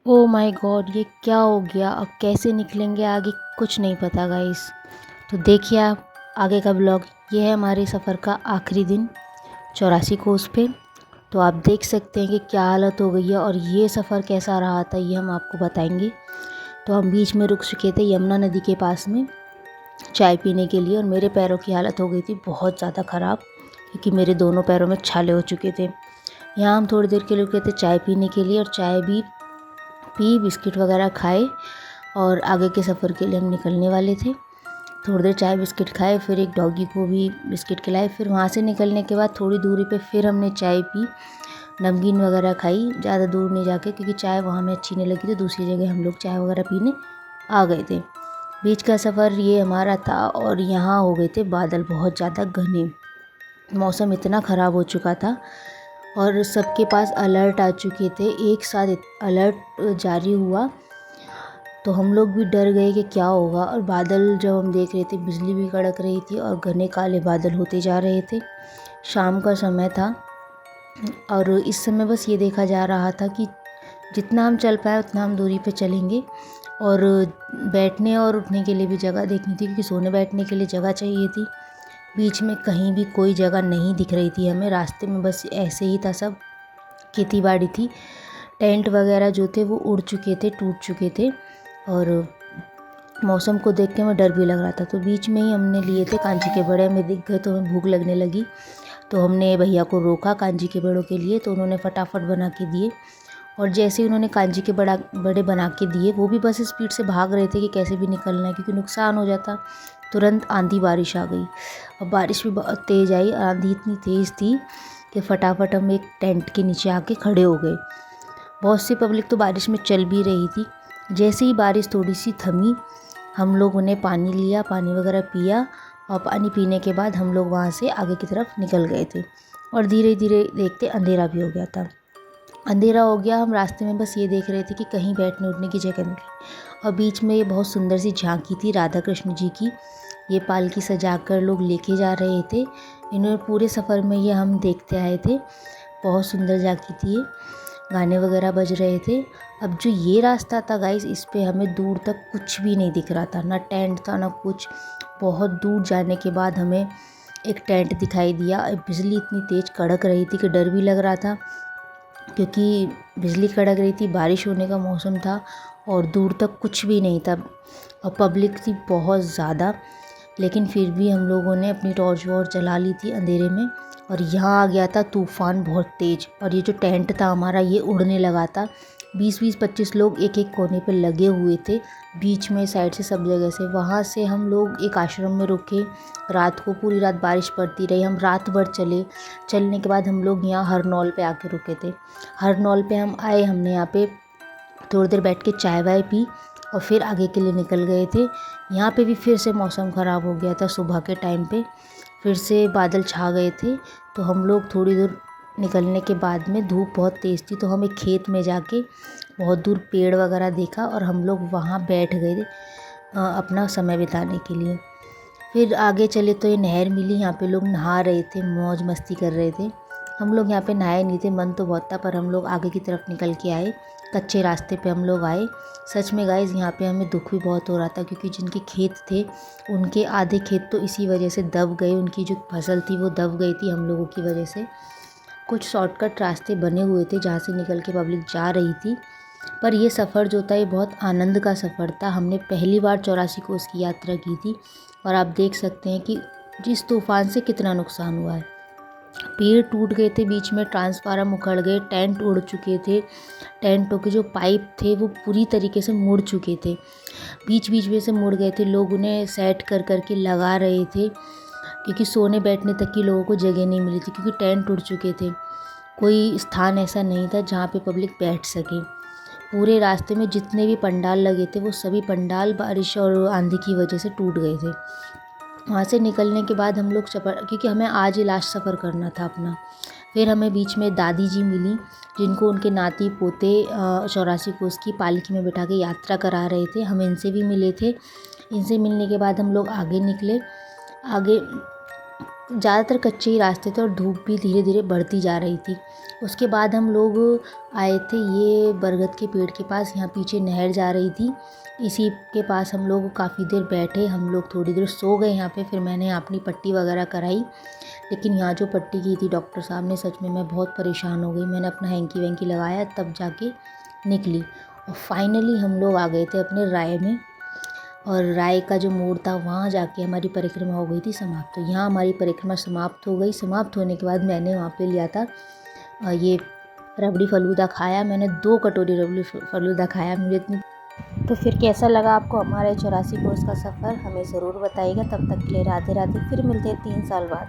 Oh my God! ये क्या हो गया? अब कैसे निकलेंगे आगे कुछ नहीं पता गाइस। तो देखिए आप आगे का ब्लॉग। ये है हमारे सफ़र का आखिरी दिन 84 कोस पे। तो आप देख सकते हैं कि क्या हालत हो गई है और ये सफ़र कैसा रहा था ये हम आपको बताएंगे। तो हम बीच में रुक चुके थे यमुना नदी के पास में चाय पीने के लिए और मेरे पैरों की हालत हो गई थी बहुत ज़्यादा ख़राब, क्योंकि मेरे दोनों पैरों में छाले हो चुके थे। यहाँ हम थोड़ी देर के लिए रुके थे चाय पीने के लिए और चाय भी पी, बिस्किट वगैरह खाए और आगे के सफ़र के लिए हम निकलने वाले थे। थोड़ी देर चाय बिस्किट खाए, फिर एक डॉगी को भी बिस्किट खिलाए। फिर वहाँ से निकलने के बाद थोड़ी दूरी पे फिर हमने चाय पी, नमकीन वगैरह खाई, ज़्यादा दूर नहीं जाके, क्योंकि चाय वहाँ हमें अच्छी नहीं लगी। तो दूसरी जगह हम लोग चाय वगैरह पीने आ गए थे। बीच का सफ़र ये हमारा था और यहाँ हो गए थे बादल बहुत ज़्यादा घने। मौसम इतना ख़राब हो चुका था और सबके पास अलर्ट आ चुके थे, एक साथ अलर्ट जारी हुआ। तो हम लोग भी डर गए कि क्या होगा। और बादल जब हम देख रहे थे, बिजली भी कड़क रही थी और घने काले बादल होते जा रहे थे। शाम का समय था और इस समय बस ये देखा जा रहा था कि जितना हम चल पाए उतना हम दूरी पे चलेंगे और बैठने और उठने के लिए भी जगह देखनी थी, क्योंकि सोने बैठने के लिए जगह चाहिए थी। बीच में कहीं भी कोई जगह नहीं दिख रही थी हमें, रास्ते में बस ऐसे ही था, सब खेती बाड़ी थी। टेंट वगैरह जो थे वो उड़ चुके थे, टूट चुके थे और मौसम को देख के हमें डर भी लग रहा था। तो बीच में ही हमने लिए थे कांजी के बड़े, हमें दिख गए तो हमें भूख लगने लगी। तो हमने भैया को रोका कांजी के बड़ों के लिए, तो उन्होंने फटाफट बना के दिए। और जैसे ही उन्होंने कांजी के बड़े बना के दिए, वो भी बस स्पीड से भाग रहे थे कि कैसे भी निकलना है, क्योंकि नुकसान हो जाता। तुरंत आंधी बारिश आ गई और बारिश भी बहुत तेज़ आई। आंधी इतनी तेज़ थी कि फटाफट हम एक टेंट के नीचे आके खड़े हो गए। बहुत सी पब्लिक तो बारिश में चल भी रही थी। जैसे ही बारिश थोड़ी सी थमी, हम लोगों ने पानी लिया, पानी वगैरह पिया और पानी पीने के बाद हम लोग वहाँ से आगे की तरफ निकल गए थे। और धीरे धीरे देखते अंधेरा भी हो गया था। अंधेरा हो गया, हम रास्ते में बस ये देख रहे थे कि कहीं बैठने उठने की जगह मिले। और बीच में ये बहुत सुंदर सी झांकी थी राधा कृष्ण जी की। ये पालकी सजा कर लोग लेके जा रहे थे। इन्होंने पूरे सफ़र में ये हम देखते आए थे। बहुत सुंदर झांकी थी ये, गाने वगैरह बज रहे थे। अब जो ये रास्ता था गाइस, इस पे हमें दूर तक कुछ भी नहीं दिख रहा था, ना टेंट था ना कुछ। बहुत दूर जाने के बाद हमें एक टेंट दिखाई दिया। बिजली इतनी तेज़ कड़क रही थी कि डर भी लग रहा था, क्योंकि बिजली कड़क रही थी, बारिश होने का मौसम था और दूर तक कुछ भी नहीं था और पब्लिक थी बहुत ज़्यादा। लेकिन फिर भी हम लोगों ने अपनी टॉर्च वॉर्च जला ली थी अंधेरे में। और यहाँ आ गया था तूफ़ान बहुत तेज़ और ये जो टेंट था हमारा ये उड़ने लगा था। 20-25 लोग एक एक कोने पे लगे हुए थे, बीच में साइड से सब जगह से। वहाँ से हम लोग एक आश्रम में रुके रात को, पूरी रात बारिश पड़ती रही। हम रात भर चलने के बाद हम लोग यहाँ हरनौल पे आके रुके थे। हरनौल पे हम आए, हमने यहाँ पे थोड़ी देर बैठ के चाय वाय पी और फिर आगे के लिए निकल गए थे। यहाँ पे भी फिर से मौसम ख़राब हो गया था। सुबह के टाइम पे फिर से बादल छा गए थे। तो हम लोग थोड़ी दूर निकलने के बाद में धूप बहुत तेज़ थी, तो हम एक खेत में जाके बहुत दूर पेड़ वगैरह देखा और हम लोग वहाँ बैठ गए थे अपना समय बिताने के लिए। फिर आगे चले तो ये नहर मिली, यहाँ पे लोग नहा रहे थे, मौज मस्ती कर रहे थे। हम लोग यहाँ पे नहाए नहीं थे, मन तो बहुत था, पर हम लोग आगे की तरफ निकल के आए, कच्चे रास्ते पे हम लोग आए। सच में गाइस यहाँ पे हमें दुख भी बहुत हो रहा था, क्योंकि जिनके खेत थे उनके आधे खेत तो इसी वजह से दब गए, उनकी जो फसल थी वो दब गई थी हम लोगों की वजह से। कुछ शॉर्टकट रास्ते बने हुए थे जहाँ से निकल के पब्लिक जा रही थी, पर ये सफ़र जो था ये बहुत आनंद का सफ़र था। हमने पहली बार 84 कोस की यात्रा की थी और आप देख सकते हैं कि जिस तूफ़ान से कितना नुकसान हुआ है। पेड़ टूट गए थे, बीच में ट्रांसफार्मर उखड़ गए, टेंट उड़ चुके थे, टेंटों के जो पाइप थे वो पूरी तरीके से मुड़ चुके थे, बीच बीच में से मुड़ गए थे। लोग उन्हें सेट कर करके लगा रहे थे, क्योंकि सोने बैठने तक की लोगों को जगह नहीं मिली थी, क्योंकि टेंट उड़ चुके थे। कोई स्थान ऐसा नहीं था जहाँ पे पब्लिक बैठ सके। पूरे रास्ते में जितने भी पंडाल लगे थे वो सभी पंडाल बारिश और आंधी की वजह से टूट गए थे। वहाँ से निकलने के बाद हम लोग सफ़र, क्योंकि हमें आज ही लास्ट सफ़र करना था अपना। फिर हमें बीच में दादी जी मिली, जिनको उनके नाती पोते 84 कोस की पालकी में बिठा के यात्रा करा रहे थे। हम इनसे भी मिले थे। इनसे मिलने के बाद हम लोग आगे निकले। आगे ज़्यादातर कच्चे ही रास्ते थे और धूप भी धीरे धीरे बढ़ती जा रही थी। उसके बाद हम लोग आए थे ये बरगद के पेड़ के पास, यहाँ पीछे नहर जा रही थी, इसी के पास हम लोग काफ़ी देर बैठे। हम लोग थोड़ी देर सो गए यहाँ पे, फिर मैंने अपनी पट्टी वगैरह कराई। लेकिन यहाँ जो पट्टी की थी डॉक्टर साहब ने, सच में मैं बहुत परेशान हो गई। मैंने अपना हैंकी वैंकी लगाया तब जाके निकली, और फाइनली हम लोग आ गए थे अपने राय में। और राय का जो मोड़ था वहाँ जाके हमारी परिक्रमा हो गई थी समाप्त। तो यहाँ हमारी परिक्रमा समाप्त हो गई। समाप्त होने के बाद मैंने वहाँ पे लिया था ये रबड़ी फ़ालूदा खाया। मैंने 2 कटोरी रबड़ी फ़ालूदा खाया। मुझे इतनी तो फिर कैसा लगा आपको हमारे 84 कोर्स का सफ़र, हमें ज़रूर बताइएगा। तब तक के लिए राधे राधे। फिर मिलते हैं 3 साल बाद।